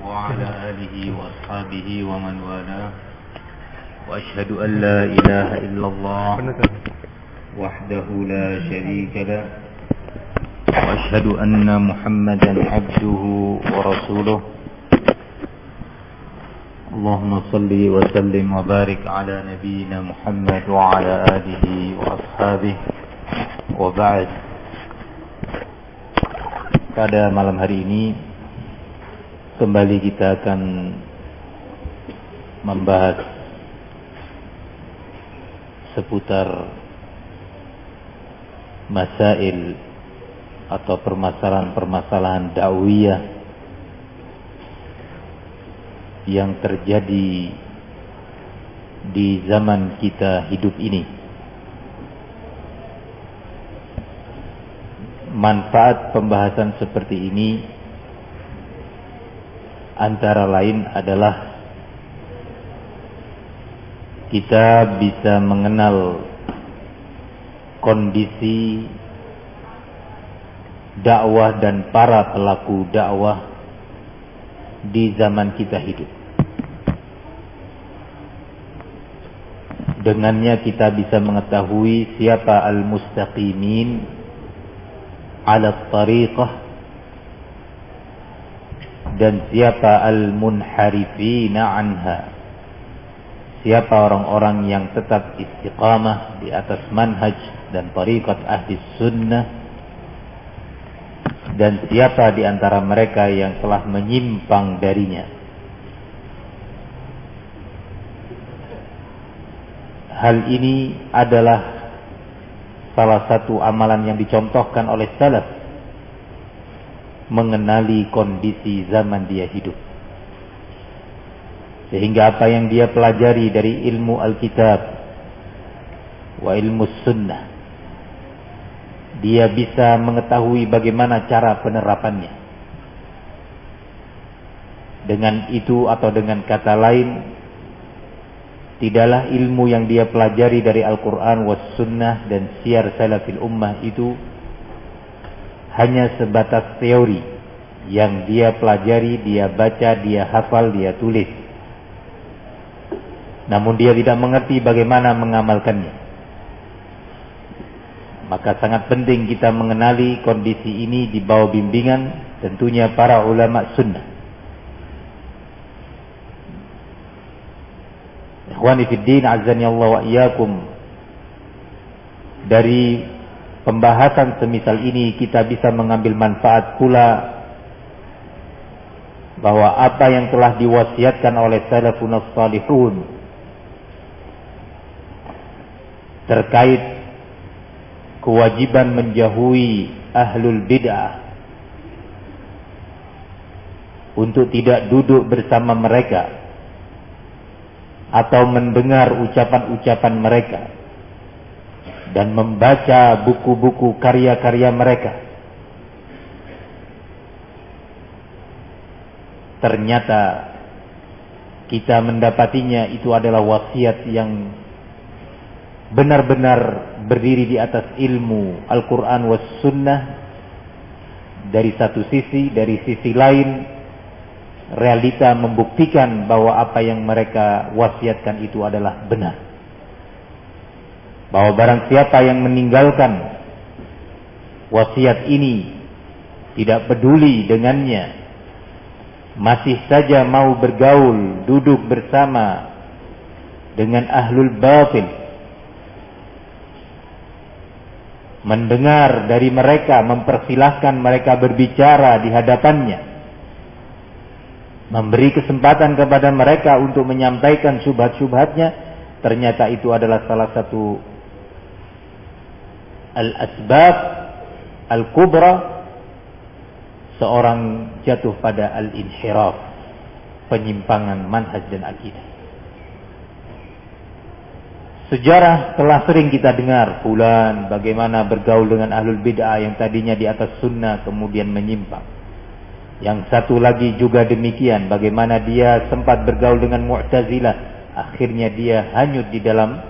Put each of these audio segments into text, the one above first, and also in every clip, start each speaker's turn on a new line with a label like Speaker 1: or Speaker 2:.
Speaker 1: وعلى آله وأصحابه ومن والاه وأشهد أن لا إله إلا الله وحده لا شريك له وأشهد أن محمدا عبده ورسوله اللهم صل وسلم وبارك على نبينا محمد وعلى آله وأصحابه وبعد. Pada malam hari ini kembali kita akan membahas seputar masail atau permasalahan-permasalahan dakwiyah yang terjadi di zaman kita hidup ini. Manfaat pembahasan seperti ini antara lain adalah kita bisa mengenal kondisi dakwah dan para pelaku dakwah di zaman kita hidup. Dengannya kita bisa mengetahui siapa al-mustaqimin ala tariqah dan siapa al-munharifina anha, siapa orang-orang yang tetap istiqamah di atas manhaj dan tariqat ahli sunnah, dan siapa di antara mereka yang telah menyimpang darinya. Hal ini adalah salah satu amalan yang dicontohkan oleh salaf, mengenali kondisi zaman dia hidup, sehingga apa yang dia pelajari dari ilmu Alkitab wa ilmu sunnah, dia bisa mengetahui bagaimana cara penerapannya. Dengan itu atau dengan kata lain, tidaklah ilmu yang dia pelajari dari Al-Quran was sunnah dan syiar salafil ummah itu hanya sebatas teori yang dia pelajari, dia baca, dia hafal, dia tulis, namun dia tidak mengerti bagaimana mengamalkannya. Maka sangat penting kita mengenali kondisi ini di bawah bimbingan tentunya para ulama sunnah. Ikhwani fiddin, azani Allah wa iyyakum. Dari pembahasan semisal ini kita bisa mengambil manfaat pula bahwa apa yang telah diwasiatkan oleh salafun salihun terkait kewajiban menjauhi ahlul bid'ah, untuk tidak duduk bersama mereka atau mendengar ucapan-ucapan mereka dan membaca buku-buku karya-karya mereka. Ternyata kita mendapatinya itu adalah wasiat yang benar-benar berdiri di atas ilmu Al-Quran was sunnah dari satu sisi. Dari sisi lain, realita membuktikan bahwa apa yang mereka wasiatkan itu adalah benar. Bahwa barang siapa yang meninggalkan wasiat ini, tidak peduli dengannya, masih saja mau bergaul, duduk bersama dengan ahlul batil, mendengar dari mereka, mempersilahkan mereka berbicara di hadapannya, memberi kesempatan kepada mereka untuk menyampaikan syubhat-syubhatnya, ternyata itu adalah salah satu al-asbab al-kubra seorang jatuh pada al-inhiraf, penyimpangan manhaj dan akidah. Sejarah telah sering kita dengar fulan bagaimana bergaul dengan ahlul bid'ah yang tadinya di atas sunnah kemudian menyimpang. Yang satu lagi juga demikian, bagaimana dia sempat bergaul dengan Mu'tazilah, akhirnya dia hanyut di dalam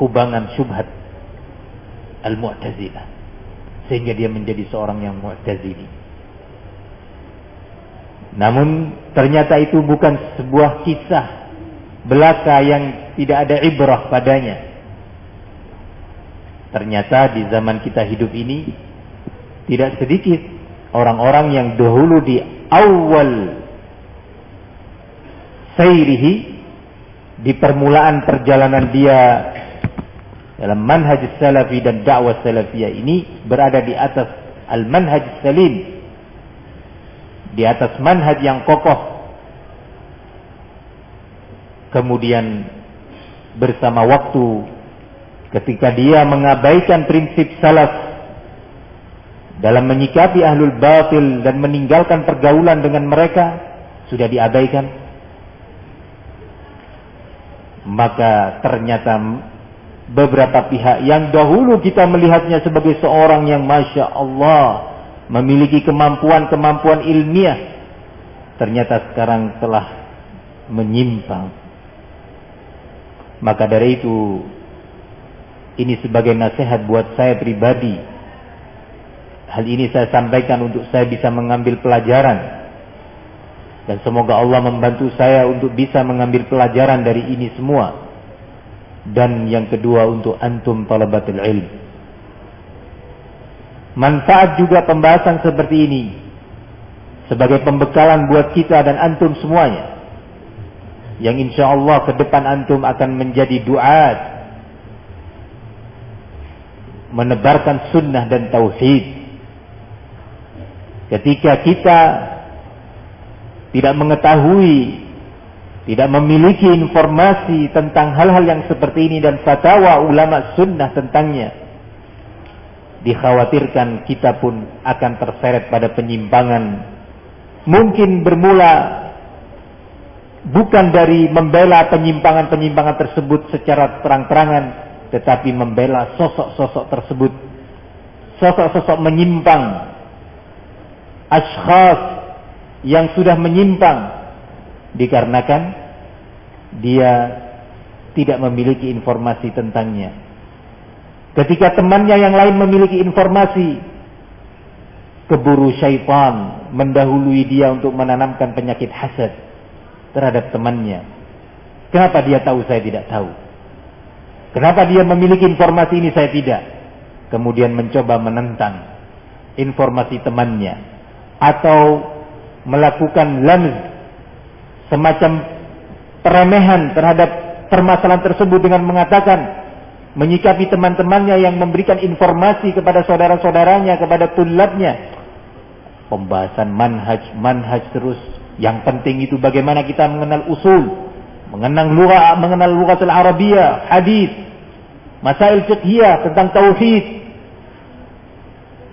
Speaker 1: kubangan syubhat Al-Mu'tazilah, sehingga dia menjadi seorang yang Mu'tazili. Namun ternyata itu bukan sebuah kisah belaka yang tidak ada ibrah padanya. Ternyata di zaman kita hidup ini tidak sedikit orang-orang yang dahulu di awal sayrihi, di permulaan perjalanan dia dalam manhaj salafi dan dakwah salafiyah ini, berada di atas al-manhaj salim, di atas manhaj yang kokoh. Kemudian bersama waktu, ketika dia mengabaikan prinsip salaf dalam menyikapi ahlul batil dan meninggalkan pergaulan dengan mereka, sudah diabaikan, maka ternyata beberapa pihak yang dahulu kita melihatnya sebagai seorang yang Masya Allah memiliki kemampuan ilmiah, ternyata sekarang telah menyimpang. Maka dari itu, ini sebagai nasihat buat saya pribadi. Hal ini saya sampaikan untuk saya bisa mengambil pelajaran, dan semoga Allah membantu saya untuk bisa mengambil pelajaran dari ini semua. Dan yang kedua, untuk antum talabatul ilm, manfaat juga pembahasan seperti ini sebagai pembekalan buat kita dan antum semuanya, yang insya Allah ke depan antum akan menjadi duat, menebarkan sunnah dan tauhid. Ketika kita tidak mengetahui, tidak memiliki informasi tentang hal-hal yang seperti ini dan fatwa ulama sunnah tentangnya, dikhawatirkan kita pun akan terseret pada penyimpangan. Mungkin bermula bukan dari membela penyimpangan-penyimpangan tersebut secara terang-terangan, tetapi membela sosok-sosok tersebut, sosok-sosok menyimpang, ashkhas yang sudah menyimpang, dikarenakan dia tidak memiliki informasi tentangnya. Ketika temannya yang lain memiliki informasi, keburu syaitan mendahului dia untuk menanamkan penyakit hasad terhadap temannya. Kenapa dia tahu, saya tidak tahu? Kenapa dia memiliki informasi ini, saya tidak? Kemudian mencoba menentang informasi temannya, atau melakukan lamz, semacam peremehan terhadap permasalahan tersebut dengan mengatakan, menyikapi teman-temannya yang memberikan informasi kepada saudara-saudaranya, kepada tulabnya, pembahasan manhaj terus. Yang penting itu bagaimana kita mengenal usul, mengenal lughatul Arabiyah, hadis, masail fiqhiyah tentang tauhid.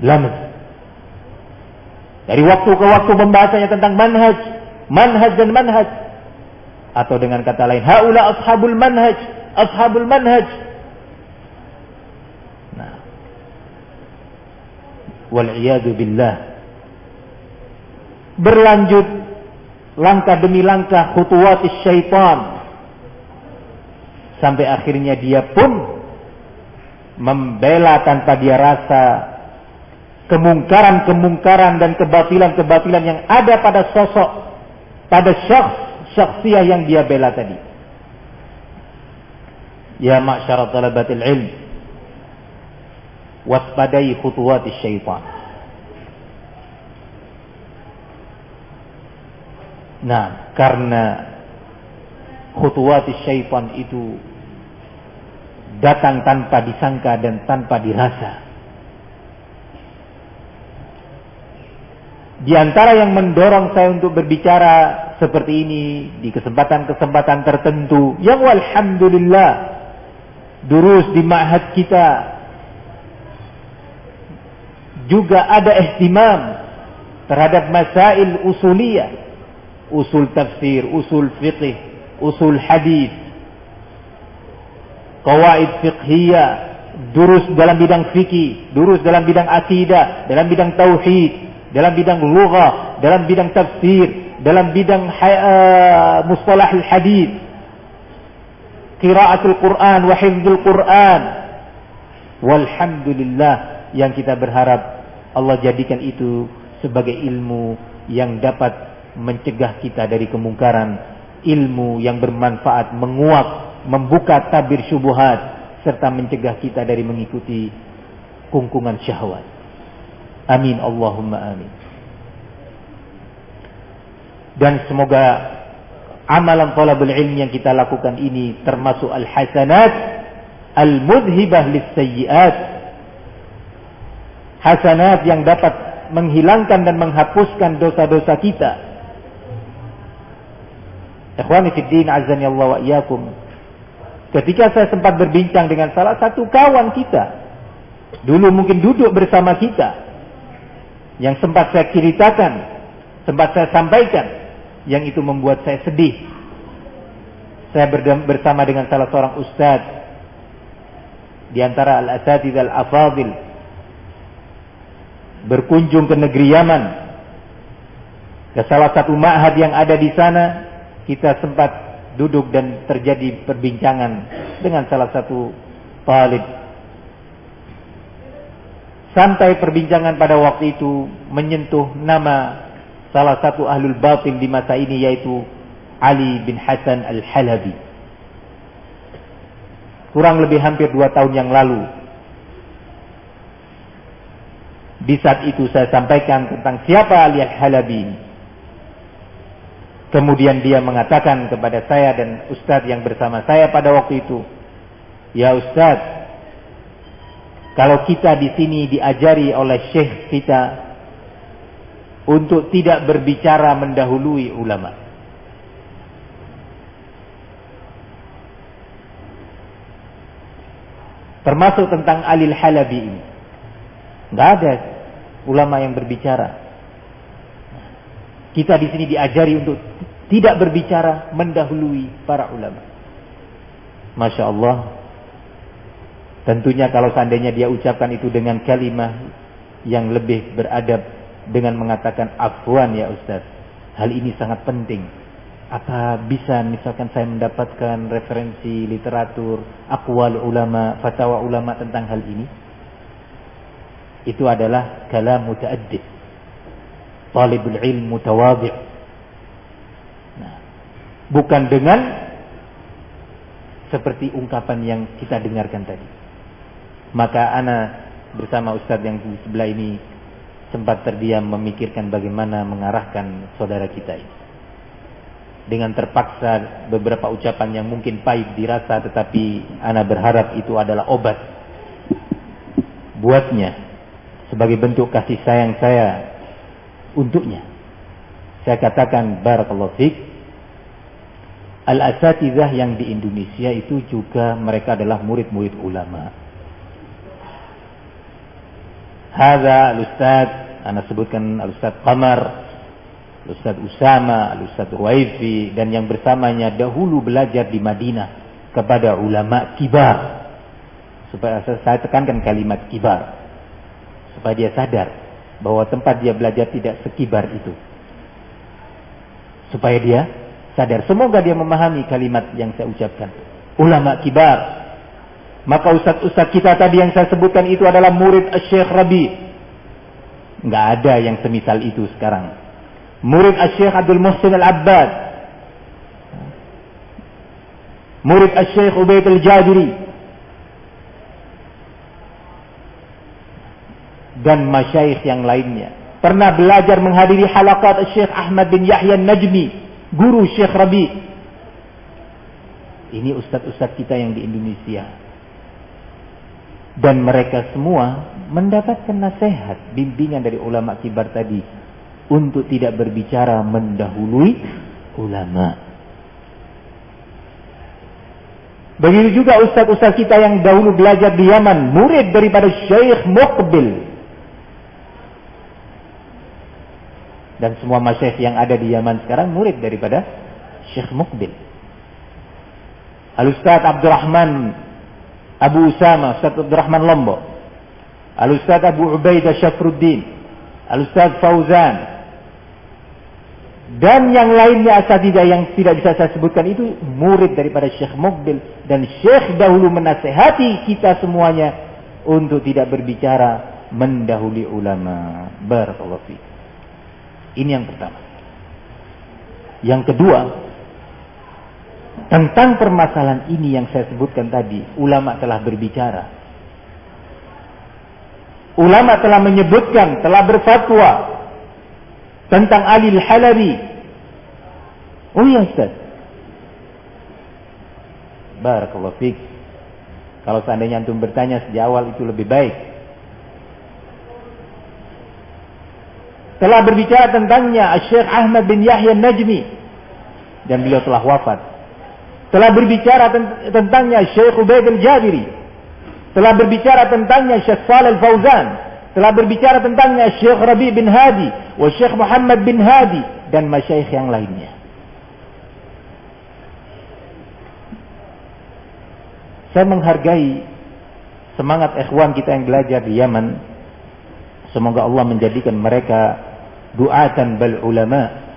Speaker 1: Lamz. Dari waktu ke waktu pembahasannya tentang manhaj dan manhaj. Atau dengan kata lain, haula ashabul manhaj. Nah, wal'iyadu billah. Berlanjut langkah demi langkah khutuwatis syaitan, sampai akhirnya dia pun membela tanpa dia rasa kemungkaran dan kebatilan yang ada pada sosok, pada syakhsiyah yang dia bela tadi. Ya ma'syara talabatil ilm, waspadai khutuwatis syaitan. Nah, karena khutuwatis syaitan itu datang tanpa disangka dan tanpa dirasa. Di antara yang mendorong saya untuk berbicara seperti ini di kesempatan-kesempatan tertentu, yang walhamdulillah durus di ma'had kita juga ada ihtimam terhadap masail usuliyah, usul tafsir, usul fiqh, usul hadis, qawaid fiqhiyah, durus dalam bidang fikih, durus dalam bidang akidah, dalam bidang tauhid, dalam bidang lughah, dalam bidang tafsir, dalam bidang mustalah al-hadis, qiraatul Quran wa hifdzul Quran. Walhamdulillah, yang kita berharap Allah jadikan itu sebagai ilmu yang dapat mencegah kita dari kemungkaran, ilmu yang bermanfaat, menguak, membuka tabir syubhat, serta mencegah kita dari mengikuti kungkungan syahwat. Amin Allahumma amin. Dan semoga amalan talabul ilmi yang kita lakukan ini termasuk al-hasanat al-mudhibah lis-sayyi'at. Hasanat yang dapat menghilangkan dan menghapuskan dosa-dosa kita. Ikhwani fid din, azani Allah wa iyyakum. Ketika saya sempat berbincang dengan salah satu kawan kita, dulu mungkin duduk bersama kita, yang sempat saya ceritakan, sempat saya sampaikan, yang itu membuat saya sedih. Saya bersama dengan salah seorang ustaz di antara al-asatidz al-afadil, berkunjung ke negeri Yaman, ke salah satu ma'had yang ada di sana. Kita sempat duduk dan terjadi perbincangan dengan salah satu talib. Sampai perbincangan pada waktu itu menyentuh nama salah satu ahlul batil di masa ini, yaitu Ali bin Hasan al-Halabi. Kurang lebih hampir 2 tahun yang lalu, di saat itu saya sampaikan tentang siapa Ali al-Halabi ini. Kemudian dia mengatakan kepada saya dan ustadz yang bersama saya pada waktu itu, "Ya ustadz, kalau kita di sini diajari oleh syekh kita untuk tidak berbicara mendahului ulama. Termasuk tentang Ali al-Halabi ini. Nggak ada ulama yang berbicara. Kita di sini diajari untuk tidak berbicara mendahului para ulama." Masya Allah. Tentunya kalau seandainya dia ucapkan itu dengan kalimat yang lebih beradab, dengan mengatakan, "Afwan ya Ustaz, hal ini sangat penting. Apa bisa misalkan saya mendapatkan referensi literatur, aqwal ulama, fatwa ulama tentang hal ini?" Itu adalah kalam muta'addib, talibul ilm mutawadhi'. Nah, bukan dengan seperti ungkapan yang kita dengarkan tadi. Maka ana bersama ustadz yang di sebelah ini sempat terdiam memikirkan bagaimana mengarahkan saudara kita ini. Dengan terpaksa beberapa ucapan yang mungkin pahit dirasa, tetapi ana berharap itu adalah obat buatnya sebagai bentuk kasih sayang saya untuknya. Saya katakan, barakallahu fiik, al-asatidzah yang di Indonesia itu juga mereka adalah murid-murid ulama. Hadza al-ustaz, ana sebutkan al-ustaz Qamar, al-ustaz Usama, al-ustaz Ruwaifi, dan yang bersamanya dahulu belajar di Madinah kepada ulama kibar. Supaya saya tekankan kalimat kibar, supaya dia sadar bahwa tempat dia belajar tidak sekibar itu. Supaya dia sadar. Semoga dia memahami kalimat yang saya ucapkan. Ulama kibar. Maka ustaz-ustaz kita tadi yang saya sebutkan itu adalah murid Syekh Rabi. Nggak ada yang semisal itu sekarang. Murid Syekh Abdul Muhsin Al-Abbad. Murid Syekh Ubaid Al-Jabiri. Dan masyayikh yang lainnya. Pernah belajar menghadiri halaqat Syekh Ahmad bin Yahya Najmi, guru Syekh Rabi. Ini ustaz-ustaz kita yang di Indonesia. Dan mereka semua mendapatkan nasihat, bimbingan dari ulama kibar tadi untuk tidak berbicara mendahului ulama. Begitu juga ustaz-ustaz kita yang dahulu belajar di Yaman, murid daripada Syekh Muqbil. Dan semua masyayikh yang ada di Yaman sekarang murid daripada Syekh Muqbil. Al-Ustaz Abdurrahman Abu Usama, Ustaz Abdurrahman Lombok, Al-Ustaz Abu Ubaidah Syafruddin, Al-Ustaz Fauzan, dan yang lainnya asatidzah yang tidak bisa saya sebutkan itu murid daripada Syekh Muqbil. Dan Syekh dahulu menasehati kita semuanya untuk tidak berbicara mendahului ulama. Barakallahu fiik. Ini yang pertama. Yang kedua, tentang permasalahan ini yang saya sebutkan tadi, ulama telah berbicara. Ulama telah menyebutkan, telah berfatwa tentang Ali Al-Halabi. Oh iya Ustaz. Barakallahu fiik. Kalau seandainya antum bertanya sejak awal itu lebih baik. Telah berbicara tentangnya Syekh Ahmad bin Yahya Najmi, dan beliau telah wafat. Telah berbicara tentangnya Syekh Ubaid Al-Jabiri. Telah berbicara tentangnya Syekh Shalih Al-Fauzan. Telah berbicara tentangnya Syekh Rabi' bin Hadi wa Syekh Muhammad bin Hadi dan masyayikh yang lainnya. Saya menghargai semangat ikhwan kita yang belajar di Yaman. Semoga Allah menjadikan mereka du'atan bal ulama.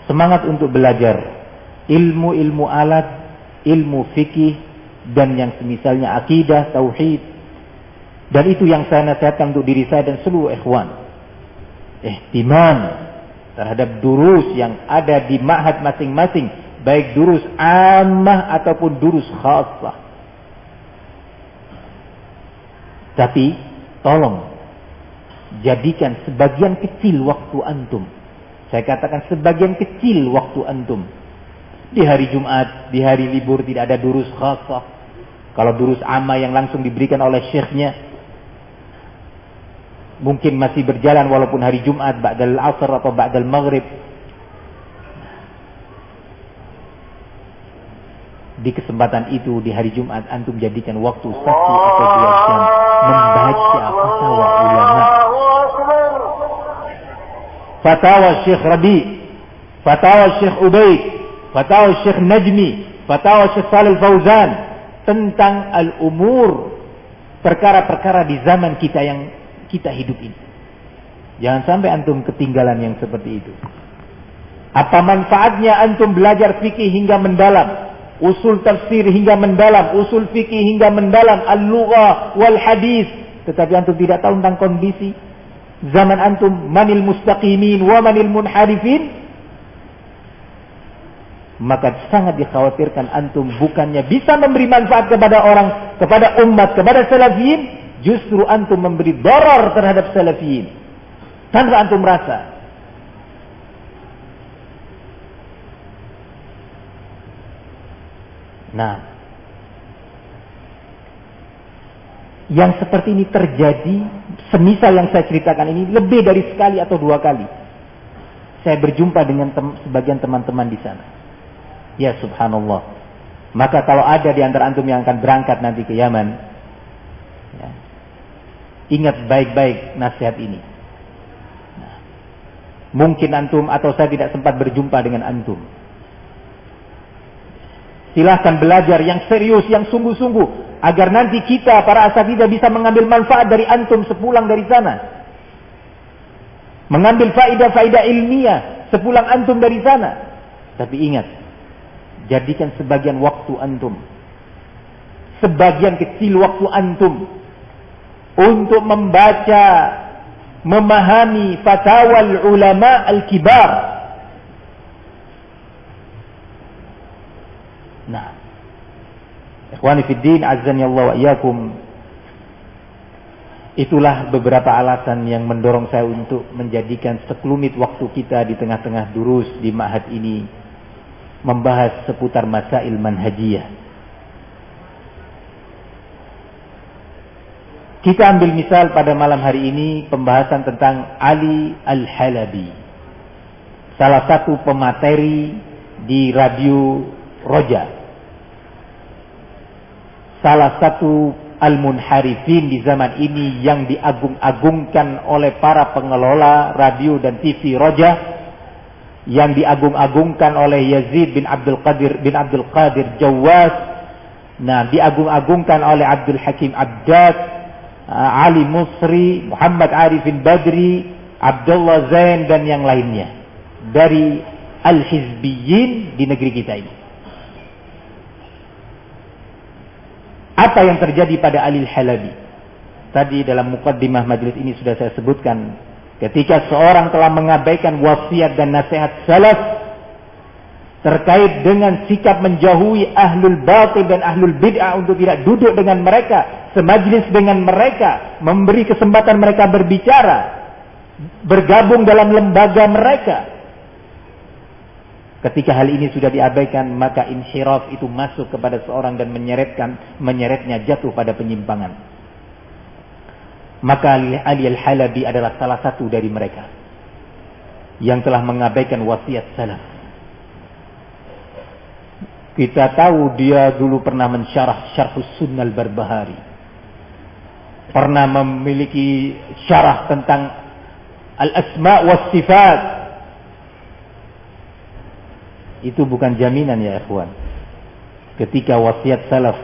Speaker 1: Semangat untuk belajar ilmu-ilmu alat, ilmu fikih, dan yang semisalnya akidah, tauhid. Dan itu yang saya nasihatkan untuk diri saya dan seluruh ikhwan. Ihtimam terhadap durus yang ada di ma'had masing-masing, baik durus ammah ataupun durus khassah. Tapi tolong jadikan sebagian kecil waktu antum. Saya katakan sebagian kecil waktu antum. Di hari Jumat, di hari libur tidak ada durus khassah. Kalau durus ammah yang langsung diberikan oleh syekhnya, mungkin masih berjalan walaupun hari Jumat, ba'dal asr atau ba'dal maghrib. Di kesempatan itu, di hari Jumat, antum jadikan waktu 1 atau 2 jam membaca fatwa ulama. Fatwa Syekh Rabi', fatwa Syekh Ubaid, fatwa Syekh Najmi, fatwa Syekh Shalih Al-Fauzan tentang al-umur, perkara-perkara di zaman kita yang kita hidup ini. Jangan sampai antum ketinggalan yang seperti itu. Apa manfaatnya antum belajar fikih hingga mendalam, usul tafsir hingga mendalam, usul fikih hingga mendalam, al-lughah wal hadis, tetapi antum tidak tahu tentang kondisi zaman antum, manil mustaqimin wa manil munharifin? Maka sangat dikhawatirkan antum bukannya bisa memberi manfaat kepada orang, kepada umat, kepada salafiyin, justru antum memberi darar terhadap salafiyin tanpa antum rasa. Nah, yang seperti ini terjadi, semisal yang saya ceritakan ini lebih dari sekali atau 2 kali. Saya berjumpa dengan sebagian teman-teman di sana. Ya subhanallah. Maka kalau ada di antara antum yang akan berangkat nanti ke Yaman, ya, ingat baik-baik nasihat ini. Nah, mungkin antum atau saya tidak sempat berjumpa dengan antum. Silahkan belajar yang serius, yang sungguh-sungguh, agar nanti kita, para asatidzah, bisa mengambil manfaat dari antum sepulang dari sana. Mengambil faidah-faidah ilmiah sepulang antum dari sana. Tapi ingat, jadikan sebagian waktu antum, sebagian kecil waktu antum, untuk membaca, memahami fatwa ulama al-kibar. Nah, ikhwani fiddin, azzani Allah wa iyyakum, itulah beberapa alasan yang mendorong saya untuk menjadikan sekelumit waktu kita di tengah-tengah durus di ma'had ini membahas seputar masail manhajiyah. Kita ambil misal pada malam hari ini pembahasan tentang Ali Al-Halabi, salah satu pemateri di radio Roja, salah satu al-munharifin di zaman ini yang diagung-agungkan oleh para pengelola radio dan TV Roja, yang diagung-agungkan oleh Yazid bin Abdul Qadir Jawaz, nah diagung-agungkan oleh Abdul Hakim Abdad, Ali Musri, Muhammad Arifin Badri, Abdullah Zain dan yang lainnya dari al-hizbiyin di negeri kita ini. Apa yang terjadi pada Ali Al-Halabi? Tadi dalam muqaddimah majelis ini sudah saya sebutkan Ketika seorang telah mengabaikan wasiat dan nasihat salaf terkait dengan sikap menjauhi ahlul batil dan ahlul bid'ah untuk tidak duduk dengan mereka, semajlis dengan mereka, memberi kesempatan mereka berbicara, bergabung dalam lembaga mereka. Ketika hal ini sudah diabaikan, maka inhiraf itu masuk kepada seorang dan menyeretnya jatuh pada penyimpangan. Maka Ali Al-Halabi adalah salah satu dari mereka yang telah mengabaikan wasiat salaf. Kita tahu dia dulu pernah mensyarah Syarhus Sunnah Al-Barbahari, pernah memiliki syarah tentang Al-Asma' was Sifat. Itu bukan jaminan ya ikhwan, ketika wasiat salaf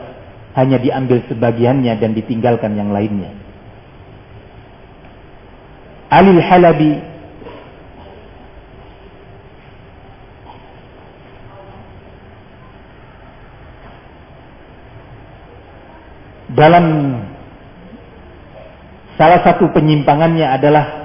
Speaker 1: hanya diambil sebagiannya dan ditinggalkan yang lainnya. Ali Al-Halabi dalam salah satu penyimpangannya adalah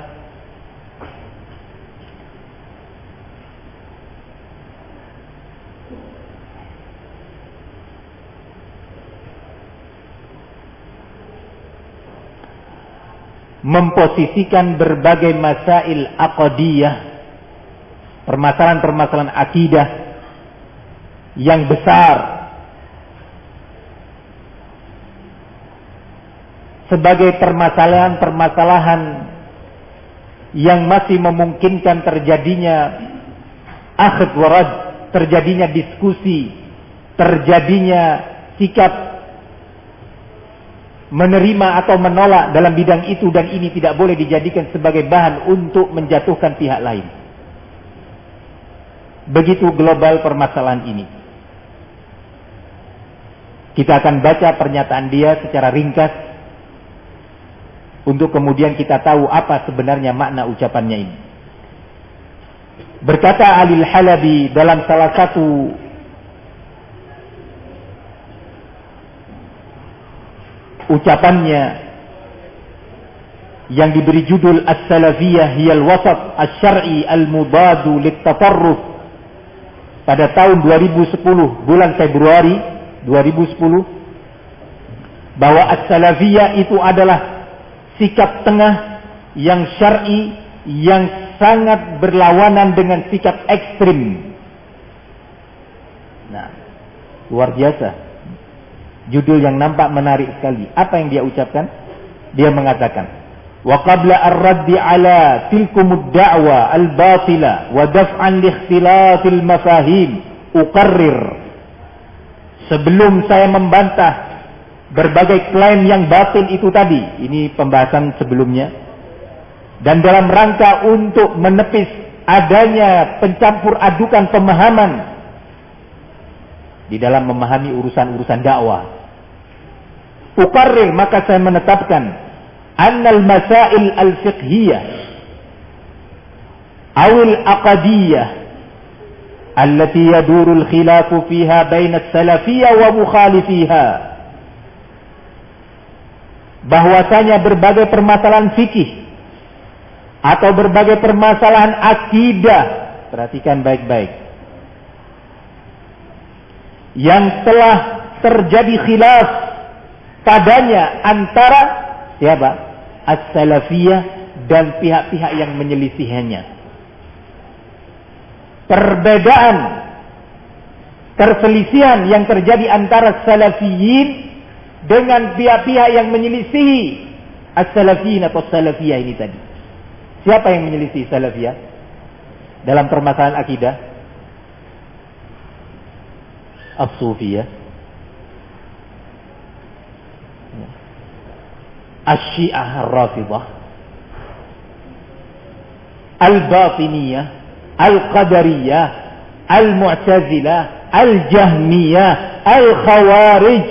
Speaker 1: memposisikan berbagai masail aqdiyah, permasalahan-permasalahan akidah yang besar sebagai permasalahan-permasalahan yang masih memungkinkan terjadinya akhd warad, terjadinya diskusi, terjadinya sikap menerima atau menolak dalam bidang itu, dan ini tidak boleh dijadikan sebagai bahan untuk menjatuhkan pihak lain. Begitu global permasalahan ini. Kita akan baca pernyataan dia secara ringkas untuk kemudian kita tahu apa sebenarnya makna ucapannya ini. Berkata Ali Al-Halabi dalam salah satu ucapannya yang diberi judul As-Salafiyah Hiyal Wasat Asy-Syar'i Al-Mubadu Lit-Tatarruf pada tahun 2010, bulan Februari 2010, bahwa As-Salafiyah itu adalah sikap tengah yang syar'i yang sangat berlawanan dengan sikap ekstrim. Nah, luar biasa. Judul yang nampak menarik sekali. Apa yang dia ucapkan? Dia mengatakan, wa qabla ar-raddi ala tilkumud da'wa al-batila wa daf'an li ikhtilafil mafahim uqarrir. Sebelum saya membantah berbagai klaim yang batil itu tadi, ini pembahasan sebelumnya, dan dalam rangka untuk menepis adanya pencampur adukan pemahaman di dalam memahami urusan-urusan dakwah, uqarrir, maka saya menetapkan annal masail al-fiqhiyah awil aqadiyah allati yaduru al-khilafu fiha baina as-salafiyah wa mukhalifiha, bahwasanya berbagai permasalahan fikih atau berbagai permasalahan akidah, perhatikan baik-baik, yang telah terjadi khilaf padanya antara siapa? As-Salafiyah dan pihak-pihak yang menyelisihinya. Perbedaan, perselisihan yang terjadi antara Salafiyin dengan pihak-pihak yang menyelisihi As-Salafiyin atau Salafiyah ini tadi. Siapa yang menyelisihi Salafiyah dalam permasalahan akidah? As-Sufiyah, Asy-Syiah Ar-Rafidah, Al-Batiniyah, Al-Qadariyah, Al-Mu'tazilah, Al-Jahmiyah, Al-Khawarij.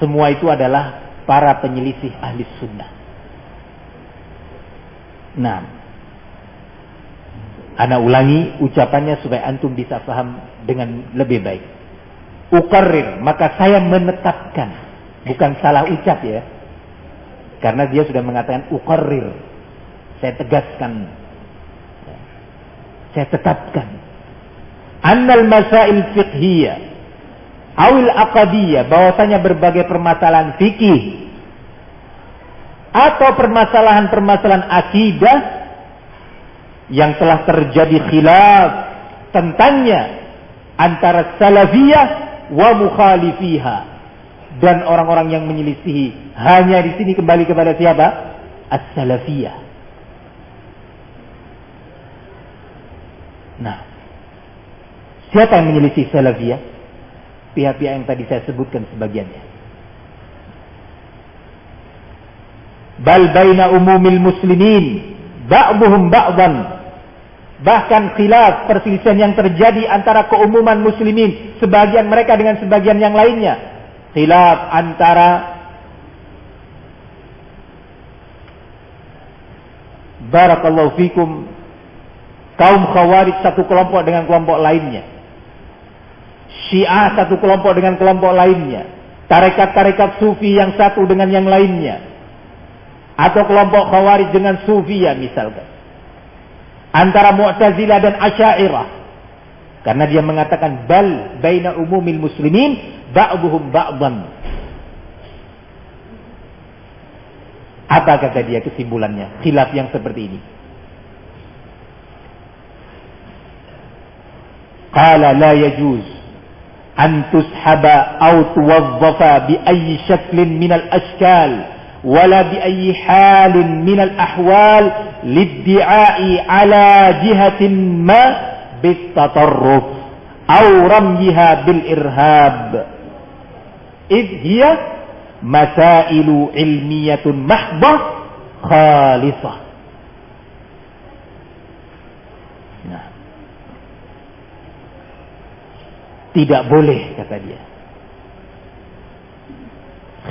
Speaker 1: Semua itu adalah para penyelisih ahli sunnah. Nah, ana ulangi ucapannya supaya antum bisa paham dengan lebih baik. Uqarrir, maka saya menetapkan Bukan salah ucap ya. Karena dia sudah mengatakan uqarrir. Saya tegaskan. Saya tetapkan. Annal masail fiqhiyah awil aqadiyah, bahwasanya berbagai permasalahan fikih atau permasalahan-permasalahan akidah yang telah terjadi khilaf tentangnya antara salafiyah wa mukhalifiha, dan orang-orang yang menyelisihi. Hanya di sini kembali kepada siapa? As-salafiyah. Nah, siapa yang menyelisih salafiyah? Pihak-pihak yang tadi saya sebutkan sebagiannya. Bal baina umumil muslimin ba'dhum ba'dhan. Bahkan khilaf, perselisihan yang terjadi antara keumuman muslimin, sebagian mereka dengan sebagian yang lainnya. Khilaf antara barakallahu fikum kaum khawarij satu kelompok dengan kelompok lainnya, Syiah satu kelompok dengan kelompok lainnya, tarekat-tarekat sufi yang satu dengan yang lainnya, atau kelompok khawarij dengan sufiyah misalkan, antara Mu'tazilah dan Asy'ariyah, karena dia mengatakan bal baina umumil muslimin ba'dhum ba'dhan. Apa kata dia kesimpulannya khilaf yang seperti ini? Qala la yajuz an tushaba aw tuwaddafa bi ayyi shaklin min al-ashkal wala bi ayyi halin min al-ahwal liddi'ai ala jihatin ma bitatarruf aw ramyiha bil irhab id hiya masailu ilmiyatun mahdah khalisah. Nah, tidak boleh, kata dia,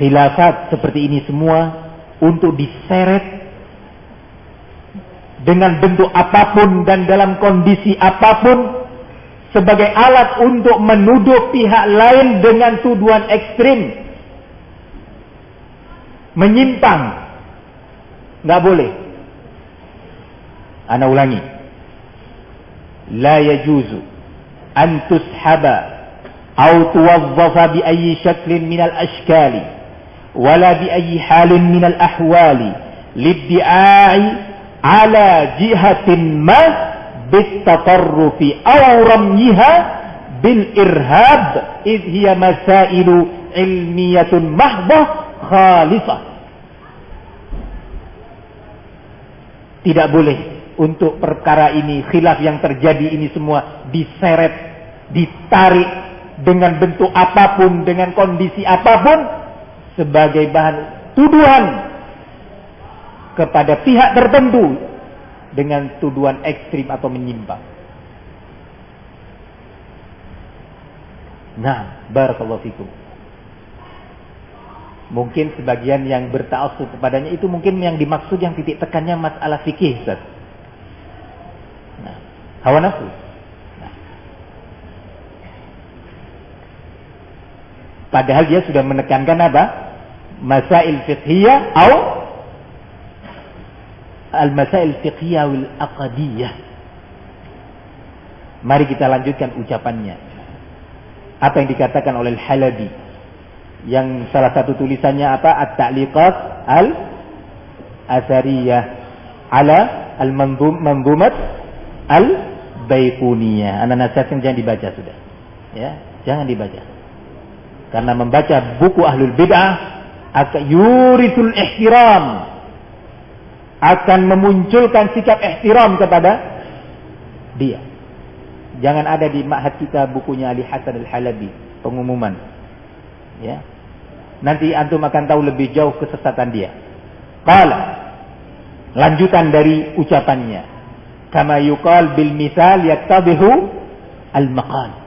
Speaker 1: khilafat seperti ini semua untuk diseret dengan bentuk apapun dan dalam kondisi apapun sebagai alat untuk menuduh pihak lain dengan tuduhan ekstrim, menyimpang. Nggak boleh. Ana ulangi, la yajuzu an tushaba أو توظف بأي شكل من الأشكال ولا بأي حال من الأحوال لادعاء على جهة ما بالتطرف أو رميها بالإرهاب إذ هي مسائل علمية محضة خالصة. Tidak boleh untuk perkara ini, khilaf yang terjadi ini semua diseret, ditarik dengan bentuk apapun, dengan kondisi apapun sebagai bahan tuduhan kepada pihak tertentu dengan tuduhan ekstrim atau menyimpang. Nah, barakallahu fikum. Mungkin sebagian yang berta'assub kepadanya itu mungkin yang dimaksud yang titik tekannya masalah fikih, Ustaz. Nah, hawa nafsu. Padahal dia sudah menekankan apa? Masail fiqhiyah atau al-masail fiqhiyah wal aqdiyah. Mari kita lanjutkan ucapannya. Apa yang dikatakan oleh Al-Halabi, yang salah satu tulisannya apa? At-Ta'liqat al-Athariyah ala al-Manzumat al-Baiquniyah. Anda nasihatkan jangan dibaca sudah. Ya, jangan dibaca. Karena membaca buku ahlul bid'ah akan yurisul ihtiram, akan memunculkan sikap ihtiram kepada dia. Jangan ada di ma'had kita bukunya Ali Hasan Al-Halabi, pengumuman. Ya. Nanti antum akan tahu lebih jauh kesesatan dia. Qala, lanjutan dari ucapannya. Kama yuqal bil misal yattabihu al-maqal.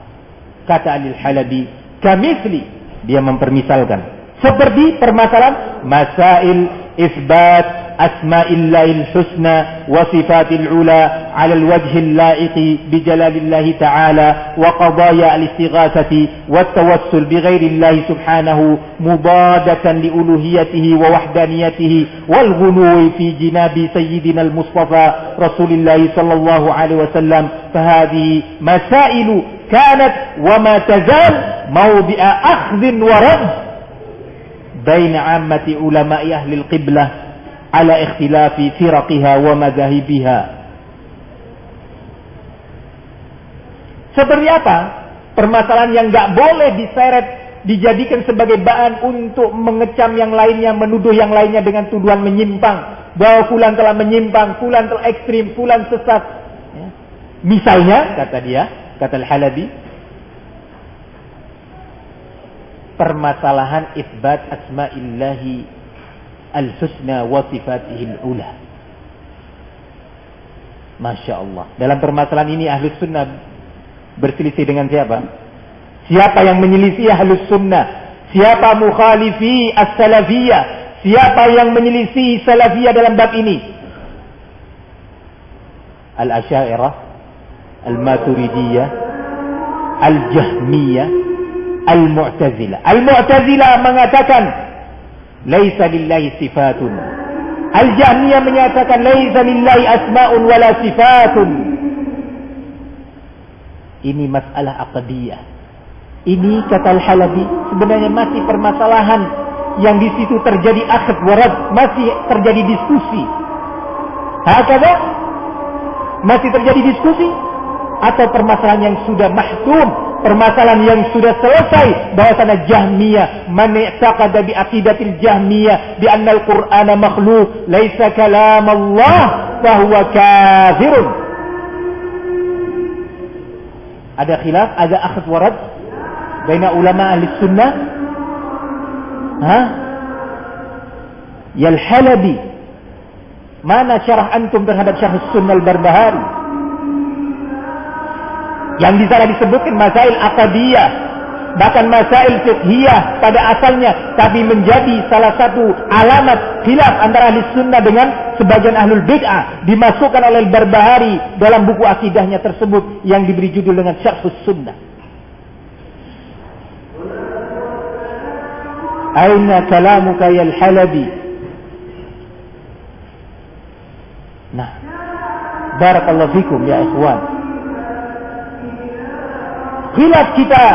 Speaker 1: Kata Ali Al-Halabi, kamithli, dia mempermisalkan seperti permasalahan masail isbat أسماء الله الحسنى وصفات العلى على الوجه اللائق بجلال الله تعالى وقضايا الاستغاثة والتوسل بغير الله سبحانه مضادة لألوهيته ووحدانيته والغلو في جناب سيدنا المصطفى رسول الله صلى الله عليه وسلم. فهذه مسائل كانت وما تزال موضع أخذ ورد بين عامة علماء أهل القبلة على اختلاف فرقها ومذاهبها. Seperti apa? Permasalahan yang gak boleh diseret, dijadikan sebagai bahan untuk mengecam yang lainnya, menuduh yang lainnya dengan tuduhan menyimpang, bahwa fulan telah menyimpang, fulan telah ekstrim, fulan sesat. Ya. Misalnya, kata dia, kata Al-Halabi, permasalahan isbat asma'illahi al-husna wa sifatihil ula. Masya Allah. Dalam permasalahan ini Ahlus Sunnah berselisih dengan siapa? Siapa yang menyelisih Ahlus Sunnah? Siapa mukhalifi as-salafiyah? Siapa yang menyelisih salafiyah dalam bab ini? Al-Asy'ariyah, Al-Maturidiyah, Al-Jahmiyah, Al-Mu'tazilah. Al-Mu'tazilah mengatakan laisa lillahi sifatun. Al-Jahmiyah menyatakan laisa lillahi asma'un wala sifatun. Ini masalah aqdiyah. Ini kata Al-Halabi sebenarnya masih permasalahan yang di situ terjadi akhd warad, masih terjadi diskusi. Hakada masih terjadi diskusi atau permasalahan yang sudah mahsum, permasalahan yang sudah selesai bahwasanya Jahmiyah man i'taqada bi aqidatil Jahmiyah bi anna al-Qur'ana makhluq laisa kalam Allah fa huwa kafirun. Ada khilaf, ada akhd warad baina ulama ahli sunnah. Ya Al-Halabi, mana syarah antum terhadap syarh sunnah al-Barbahari? Yang di sana disebutkan masail aqdiyah, bahkan masail fiqhiyah pada asalnya, tapi menjadi salah satu alamat khilaf antara ahli sunnah dengan sebagian ahlul bid'ah, dimasukkan oleh Al-Barbahari dalam buku akidahnya tersebut yang diberi judul dengan Syarhus Sunnah. Aina kalamuka ya Al-Halabi? Nah, barakallahu fikum ya ikhwan. Khilaf kita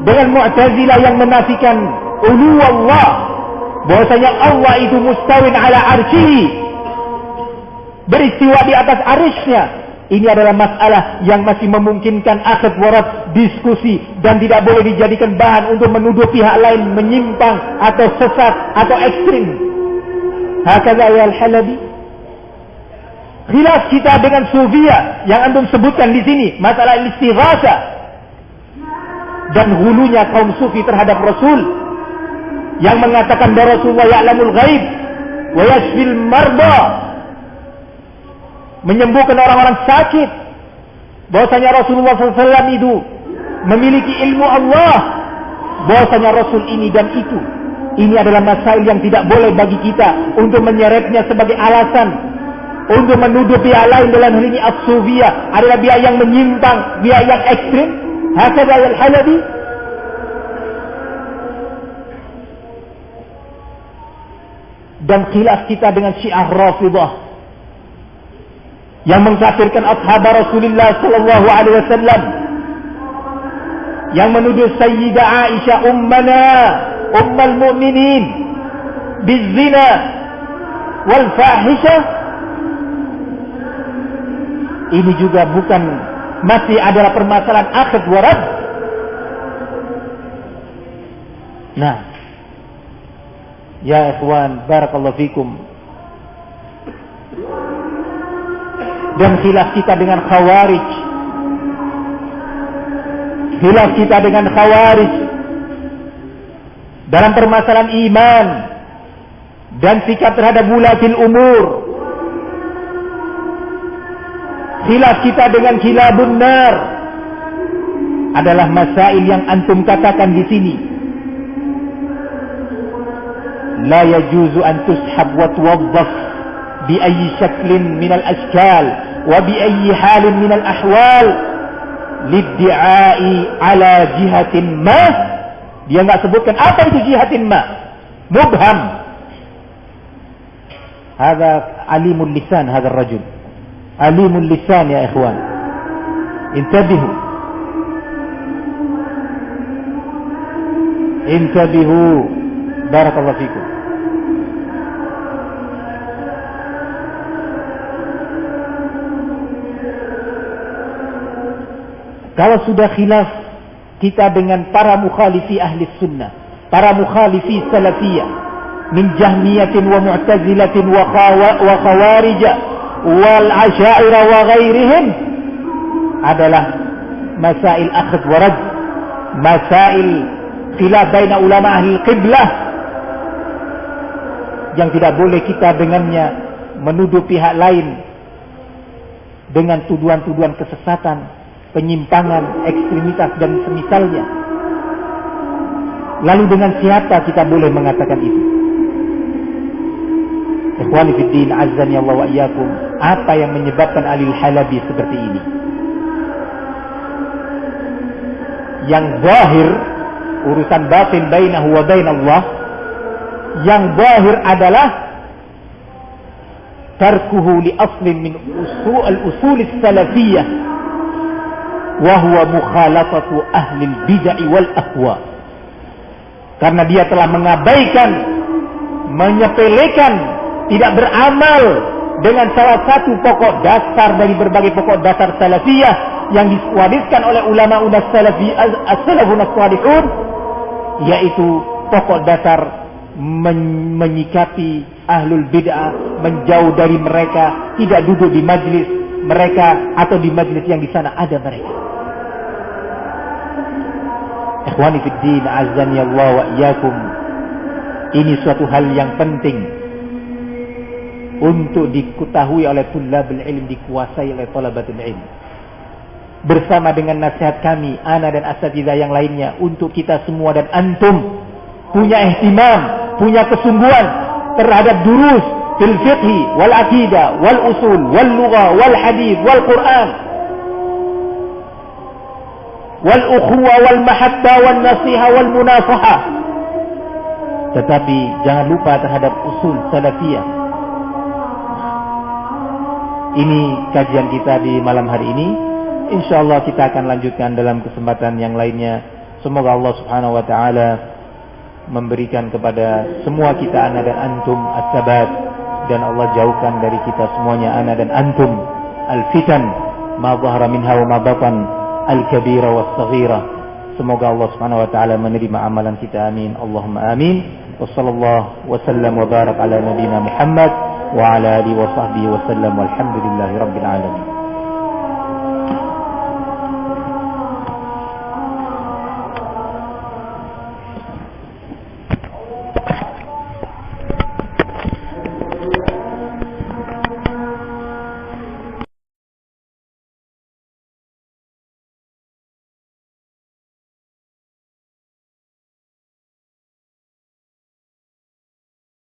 Speaker 1: dengan Mu'tazilah yang menafikan ulu Allah, bahwasanya Allah itu mustawin ala arsyihi, beristiwa di atas arsy-Nya. Ini adalah masalah yang masih memungkinkan akhd warad, diskusi, dan tidak boleh dijadikan bahan untuk menuduh pihak lain menyimpang atau sesat atau ekstrim. Hakadha ya Al-Halabi. Khilaf kita dengan Sufiyah yang antum sebutkan di sini, masalah istighasa dan hulunya kaum Sufi terhadap Rasul yang mengatakan bahwa Rasulullah ya'lamul ghaib wa yashfil marda, menyembuhkan orang-orang sakit, bahwasanya Rasulullah SAW itu memiliki ilmu Allah, bahwasanya Rasul ini dan itu. Ini adalah masail yang tidak boleh bagi kita untuk menyeretnya sebagai alasan untuk menuduh pihak lain dalam hal ini as-Sufiyah adalah pihak yang menyimpang, pihak yang ekstrim. Hakadha Al-Halabi. Dan khilaf kita dengan Syiah Rafidah yang mengkafirkan ashab Rasulullah sallallahu alaihi wasallam, yang menuduh Sayyidah Aisyah ummul mu'minin bizina wal fahishah. Ini juga bukan, masih adalah permasalahan akhd warad. Nah, ya ikhwan, barakallahu fikum. Dan khilaf kita dengan Khawarij, khilaf kita dengan Khawarij dalam permasalahan iman dan sikap terhadap wulatil umur. Khilaf kita dengan kilabun nar adalah masail yang antum katakan di sini. la yajuzu an tushab wa tuwaddaf bi ayyi shaklin min al-ashkal wa bi ayyi halin min al-ahwal liddi'ai ala jihatin ma. Dia enggak sebutkan apa itu jihatin ma, mubham. Hadha alimul lisan, hadha ar-rajul alimul lisan ya ikhwan, intabihu intabihu, barakallahu fikum. Kalau sudah khilaf kita dengan para mukhalifi ahli sunnah, para mukhalifi salafiyah, min jahmiyatin wa mu'tazilatin wa khawarijah wal asyairah wa ghairihim, adalah masail akhd wa rad, masail khilaf baina ulama ahli qiblah, yang tidak boleh kita dengannya menuduh pihak lain dengan tuduhan-tuduhan kesesatan, penyimpangan, ekstremitas dan semisalnya. Lalu dengan siapa kita boleh mengatakan itu? Ikhwani fid din, azzani Allah wa iyyakum, apa yang menyebabkan Alil Halabi seperti ini? Yang zahir urusan batin bainahu wa bainallah, yang zahir adalah tarkuhu li aslin min usul salafiyah wa huwa mukhalatatu ahli al-bid'ah wal ahwa. Karena dia telah mengabaikan, menyepelekan, tidak beramal dengan salah satu pokok dasar dari berbagai pokok dasar salafiyah yang diwariskan oleh ulama salafi as-salafun as-salihun, yaitu pokok dasar menyikapi ahlul bid'ah, menjauh dari mereka, tidak duduk di majlis mereka atau di majlis yang di sana ada mereka. Ikhwani fid din, azani Allah wa iyyakum, ini suatu hal yang penting untuk diketahui oleh tullabul ilm, dikuasai oleh talabatul ilm. Bersama dengan nasihat kami, ana dan asatidzah yang lainnya, untuk kita semua dan antum punya ihtimam, punya kesungguhan terhadap durus fil fiqhi wal aqidah wal usul wal lugha wal hadith wal Quran wal ukhuwah wal mahabbah wal nasiha wal munafahah. Tetapi jangan lupa terhadap usul salafiyah. Ini kajian kita di malam hari ini. Insyaallah kita akan lanjutkan dalam kesempatan yang lainnya. Semoga Allah Subhanahu wa taala memberikan kepada semua kita, ana dan antum, as-sabat, dan Allah jauhkan dari kita semuanya, ana dan antum, al-fitan ma dhahara minha wa ma batan, al-kabira was-saghira. Semoga Allah Subhanahu wa taala menerima amalan kita, amin. Allahumma amin. Wa sallallahu wa sallam wa barak ala nabiyyina Muhammad wa ala alihi wa sahbihi wa sallam, walhamdulillahi rabbil alamin.